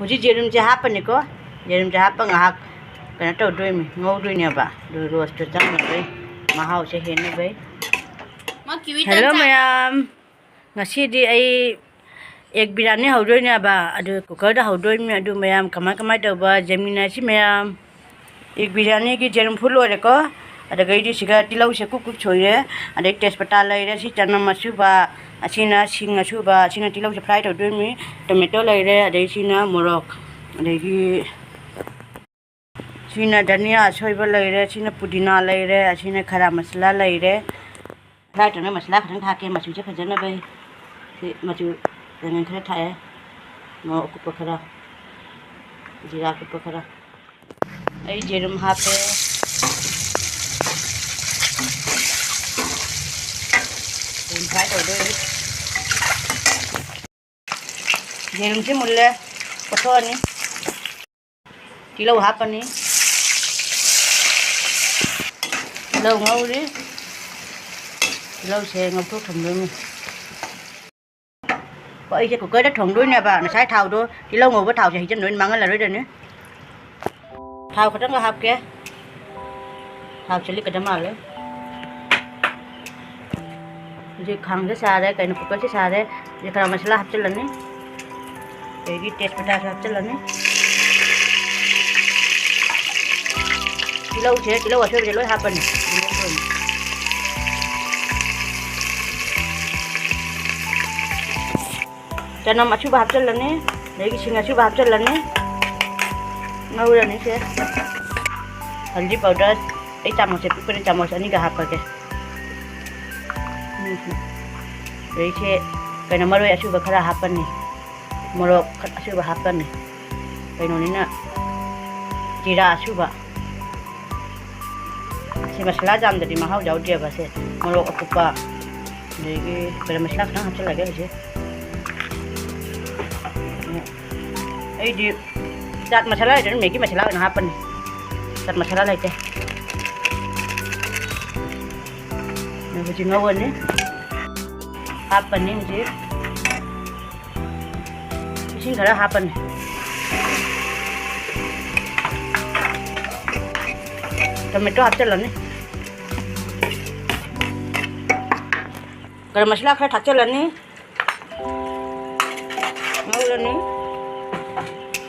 ꯍꯧꯖꯤꯛ ꯌꯦꯔꯨꯝꯁꯦ ꯍꯥꯞꯄꯅꯤꯀꯣ ꯌꯦꯔꯨꯝꯁꯦ ꯍꯥꯞꯄ ꯉꯥꯏꯍꯥꯛ ꯀꯩꯅꯣ ꯇꯧꯗꯣꯏꯅꯤ ꯉꯧꯗꯣꯏꯅꯦꯕ ꯑꯗꯨ ꯔꯣꯁꯇꯨ ꯆꯪꯅꯕꯩ ꯃꯍꯥꯎꯁꯦ ꯍꯦꯟꯅꯕꯩ ꯍꯦꯜꯂꯣ ꯃꯌꯥꯝ ꯉꯁꯤꯗꯤ ꯑꯩ ꯑꯦꯛ ꯕꯤꯔꯌꯥꯅꯤ ꯍꯧꯗꯣꯏꯅꯦꯕ ꯑꯗꯨ ꯀꯨꯀꯔꯗ ꯍꯧꯗꯣꯏꯅꯦ ꯑꯗꯨ ꯃꯌꯥꯝ ꯀꯃꯥꯏ ꯇꯧꯕ ꯖꯦꯃꯤꯅꯥꯁꯤ ꯃꯌꯥꯝ ꯑꯦꯛ ꯕꯤꯔꯌꯥꯅꯤꯒꯤ ꯌꯦꯔꯨꯝ ꯐꯨꯠ ꯂꯣꯏꯔꯦꯀꯣ ꯑꯗꯒꯩꯗꯤ ꯁꯤꯒ ꯇꯤꯜꯍꯧꯁꯦ ꯀꯨꯞ ꯁꯣꯏꯔꯦ ꯑꯗꯩ ꯇꯦꯖꯄꯇꯥ ꯂꯩꯔꯦ ꯁꯤ ꯆꯅꯝ ꯑꯁꯨꯕ ꯑꯁꯤꯅ ꯁꯤꯡ ꯑꯁꯨꯕ ꯑꯁꯤꯅ ꯇꯤꯜꯍꯧꯁꯦ ꯐ꯭ꯔꯥꯏ ꯇꯧꯗꯣꯏꯅꯤ ꯇꯣꯃꯦꯇꯣ ꯂꯩꯔꯦ ꯑꯗꯩ ꯁꯤꯅ ꯃꯣꯔꯣꯛ ꯑꯗꯒꯤ सीना धनिया अशोब लेरे सीना पुदीना लेरे असीना खरा मसला लेरे फ्राई तौने मसला खतन थाके मचूसे फजन भाई मचू रंगन खरा थाए मोरक कुप खरा जीरा कुप खरा आई जेरुम हापे फ्राई तौदे जेरुम से मुल्ले पथोनी तिलौ हापनी lâu ngâu đi lâu xe ngâu thuốc thùng luôn có ai sẽ có cái đất thùng đuôi nè bà nó sai thao đó thì lâu ngồi với thao thì chân đuôi mang là đuôi đây nữa thao có trắng có hộp kia thao xử lý cái đám nào đấy gì khang cái xa đấy cái nó có cái xa đấy gì cái mà sẽ làm chân lần đấy cái test của ta làm chân lần đấy lâu chế lâu ở chơi lối happen cho nó mà chú bạp chân lần đấy lấy cái xinh chú bạp chân lần đấy ngâu rồi này xe hल्दी powder एक चम्मच से पूरे चम्मच अनि का half करके देखिए कहीं मरो अशुभ खरा हापनी मरो अशुभ हापनी कहीं ना जीरा अशुभ से मसला जामदरी महाव जाऊदिया से मोरक अकुपा अदगी गरम मसला खना हापचलगे होजे ऐदी चाट मसाला लेते मैगी मसाला ना हापनी चाट मसाला लेते मैं होजी ngawani हापनी होजी इसिंग खरा हापनी टोमेटो हापचलनी गरम मसला खरा ठाकचलनी ngawlani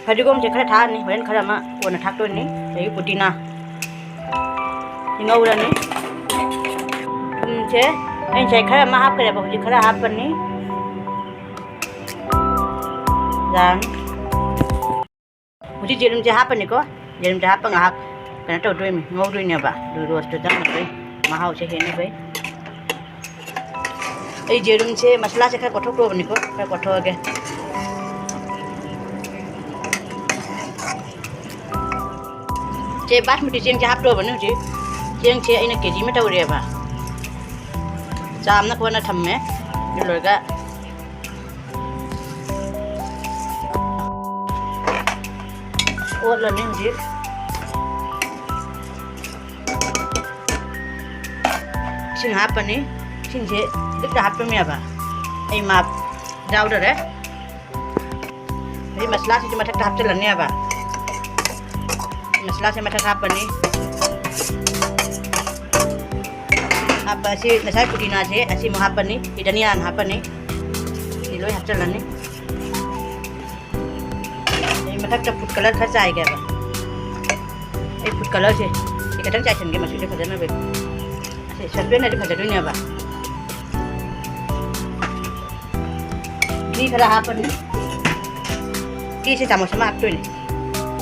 फरिगोम से खरा थानी होरेन खरा मा कोना ठाकतोनी दगी पुदीना ngawlani से ऐन से खरा मा हाप करे बहुजी खरा हापनी जान होजी जेरुम से हापनी को जेरुम से हाप ngahak kana tawdoi mi ngawdoi ne ba du roast ta na mahau se hene bai ei jerum se masala se khar kothok to bani ko khar kothok ge che basmati cheng ja hap to bani ji cheng che aina kg ma tawre ba cham na ko na thamme ni loi ga ot la ni ji Singh हापनी Singh से एक हाप में अब आई माप जाओ डरे ये मसला से मठक हाप चलने अब मसला से मठक हापनी आप ऐसे नशा पुदीना से ऐसी महापनी धनिया हापनी ये लो हाप चलने ये मठक का फूड कलर खर्चा आएगा अब ये फूड कलर से ये कटन चाहिए संगे मछली खजाना बे सबे ना दिखा जरूर नहीं बा घी खरा हापनी घी से चम्मच में हापतो नहीं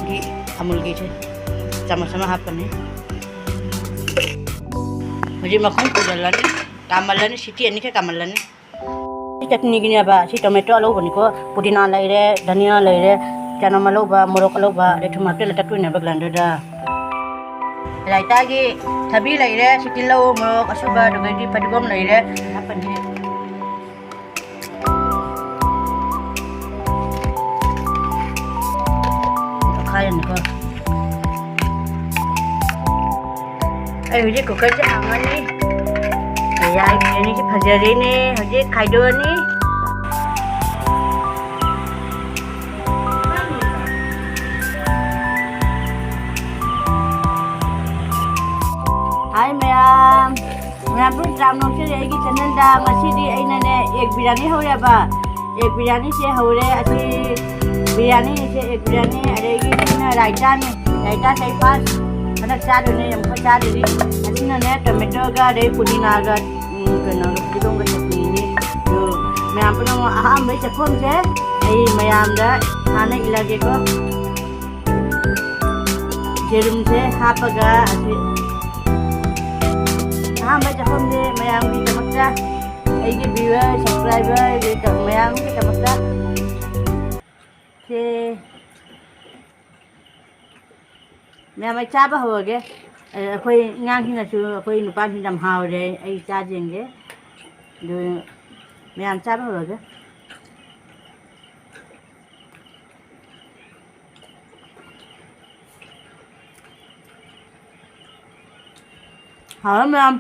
घी अमूल घी से चम्मच में हापनी मुझे मक्खन कुदलनी कामलनी सीटी अन्नी के कामलनी चटनी की बा सी टोमेटो आलू बनी को पुदीना लेरे धनिया लेरे चना मलो बा मोरक आलू बा रे टमाटर लटक ने बगलांडो दा रायता की थबी लेरे सिटिलो मोरक अशुबा दुगैदी फटिगोम लेरे हापनी खायन को ai huje kuकर से आंगनी यार बिरयानी की फजरी ने हजे खाइदोनी ꯇ꯭ꯔꯥꯝꯅꯣꯛꯆꯔꯤ ꯑꯩꯒꯤ ꯆꯦꯅꯦꯜꯗ ꯉꯁꯤꯗꯤ ꯑꯩꯅꯅꯦ ꯑꯦꯛ ꯕꯤꯔꯌꯥꯅꯤ ꯍꯧꯔꯦꯕ ꯑꯦꯛ ꯕꯤꯔꯌꯥꯅꯤꯁꯦ ꯍꯧꯔꯦ ꯑꯁꯤ ꯕꯤꯔꯌꯥꯅꯤꯁꯦ ꯑꯦꯛ ꯕꯤꯔꯌꯥꯅꯤ ꯑꯗꯒꯤ ꯔꯥꯏꯇꯥꯅꯤ ꯔꯥꯏꯇꯥꯁꯦ ꯑꯩ ꯐꯥꯔꯁ ꯍꯟꯗꯛ ꯆꯥꯗꯣꯏꯅꯦ ꯑꯃꯨꯛꯀ ꯆꯥꯗꯣꯏꯅꯤ ꯑꯁꯤꯅꯅꯦ ꯇꯣꯃꯦꯇꯣꯒ ꯑꯗꯩ ꯄꯨꯗꯤꯅꯥꯒ ꯀꯩꯅꯣꯒ ꯐꯗꯤꯒꯣꯝꯒ ꯆꯠꯅꯤꯅꯤ ꯑꯗꯨ ꯃꯌꯥꯝ ꯄꯨꯝꯅꯃꯛ ꯑꯍꯥꯟꯕꯒꯤ ꯆꯠꯐꯝꯁꯦ ꯑꯩ ꯃꯌꯥꯝꯗ ꯍꯥꯟꯅ ꯏꯜꯂꯒꯦꯀꯣ ꯌꯦꯔꯨꯝꯁꯦ ꯍꯥꯞꯄꯒ ꯑꯁꯤ ꯑꯍꯥꯟꯕ ꯆꯠꯐꯝꯁꯦ ꯃꯌꯥꯝꯒꯤꯗꯃꯛꯇ ꯑꯩꯒꯤ ꯚ꯭ꯌꯨꯋꯔ ꯁꯕꯁꯀ꯭ꯔꯥꯏꯕꯔ ꯃꯌꯥꯝꯒꯤꯗꯃꯛꯇ ꯁꯦ ꯃꯌꯥꯝ ꯑꯩ ꯆꯥꯕ ꯍꯧꯔꯒꯦ ꯑꯩꯈꯣꯏ ꯑꯉꯥꯡꯁꯤꯡꯅꯁꯨ ꯑꯩꯈꯣꯏ ꯅꯨꯄꯥꯁꯤꯡ ꯌꯥꯝ ꯍꯥꯎꯔꯦ ꯑꯩ ꯆꯥꯖꯦꯡꯒꯦ ꯑꯗꯨ ꯃꯌꯥꯝ ꯆꯥꯕ ꯍꯧꯔꯒꯦ ꯍꯥꯎꯔꯦ ꯃꯌꯥꯝ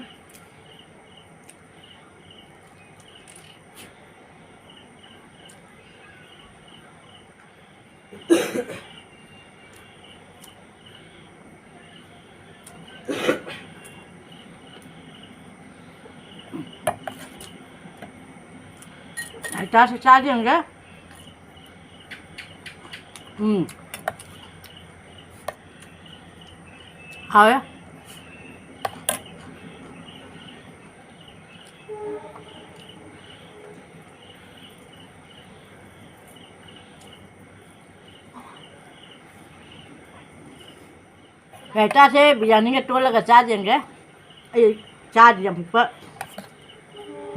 रायता से चाय देंगे हाँ रायता से बिरयानी के टोल लगा चाय देंगे चाय दिया पर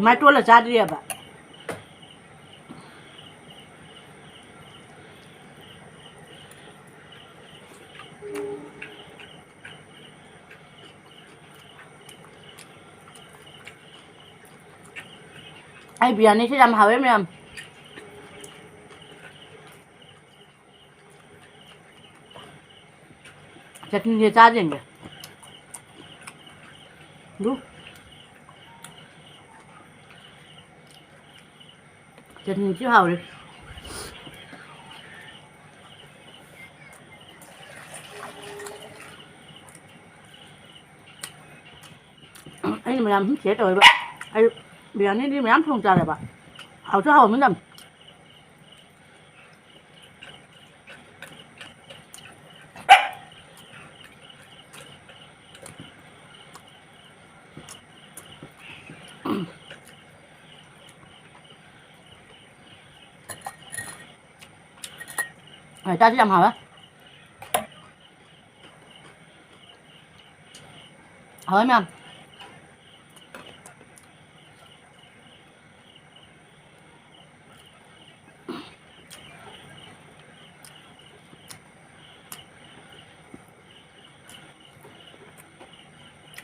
मैं टोल चाय दिया बा ai biryani sẽ làm hào em em चटनी से चार देंगे दो चटनी chứ hào đi anh mà làm chết rồi bạn anh biryani đi mà làm không ra rồi bạn hào chứ hào mới làm người ta sẽ làm hào á hào em em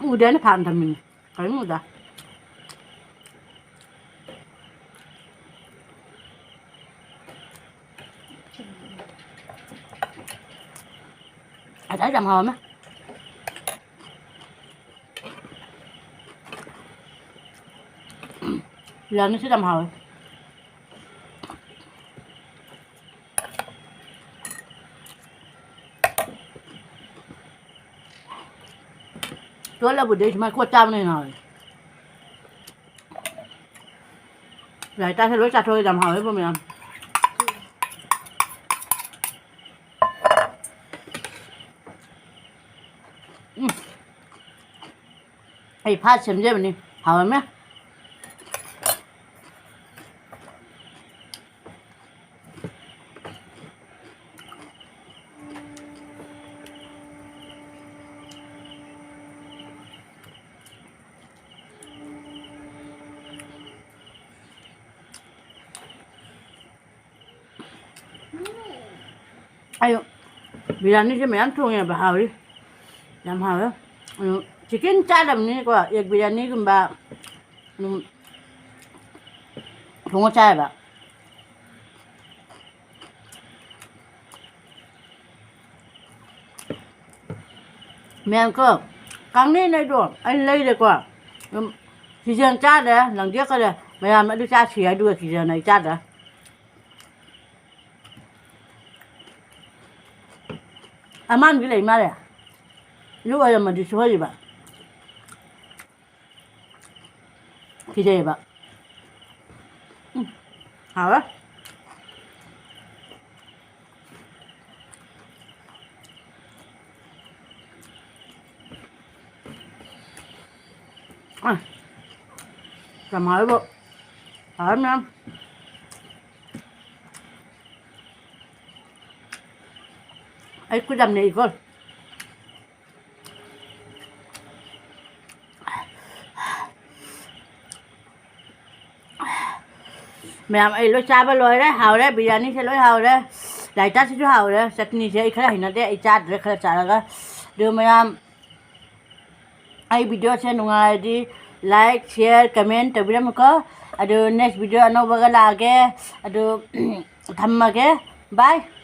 udah ini paham temen kalian udah ada làm hòm á giờ nó sẽ làm hòm tôi là buổi đấy mà qua trăm này rồi rồi ta sẽ lối chặt thôi làm hòm hết bọn mìnhไอ้ผ้าเฉมเยอะแบบนี้หอมไหมไอ้biryani chứ mày ăn thua nghe bà hào đi làm hào đó chicken cha làm như quoi egg biryani cũng bà không có chai bà mẹ cơ căng đi này đồ anh lấy được quoi thì giờ cha đấy lần trước cái này mày làm nó cha xỉa đuôi thì giờ này cha đấy aman cái này mà đấy lúc ấy mà đi chơi gì bà 기대해봐. 알아? 아, 자, 말고, 알면, ấy cứ đầm này con mẹ ấy lối xa bao lối đấy hào đấy bây giờ ní sẽ lối hào đấy đại ta sẽ chú hào đấy chutney sẽ khá hình nó đấy ấy chát đấy khá chát là đưa mẹ ấy video sẽ nung ai đi like share comment tapi dah muka ada next video anu bagai lagi ada tham lagi bye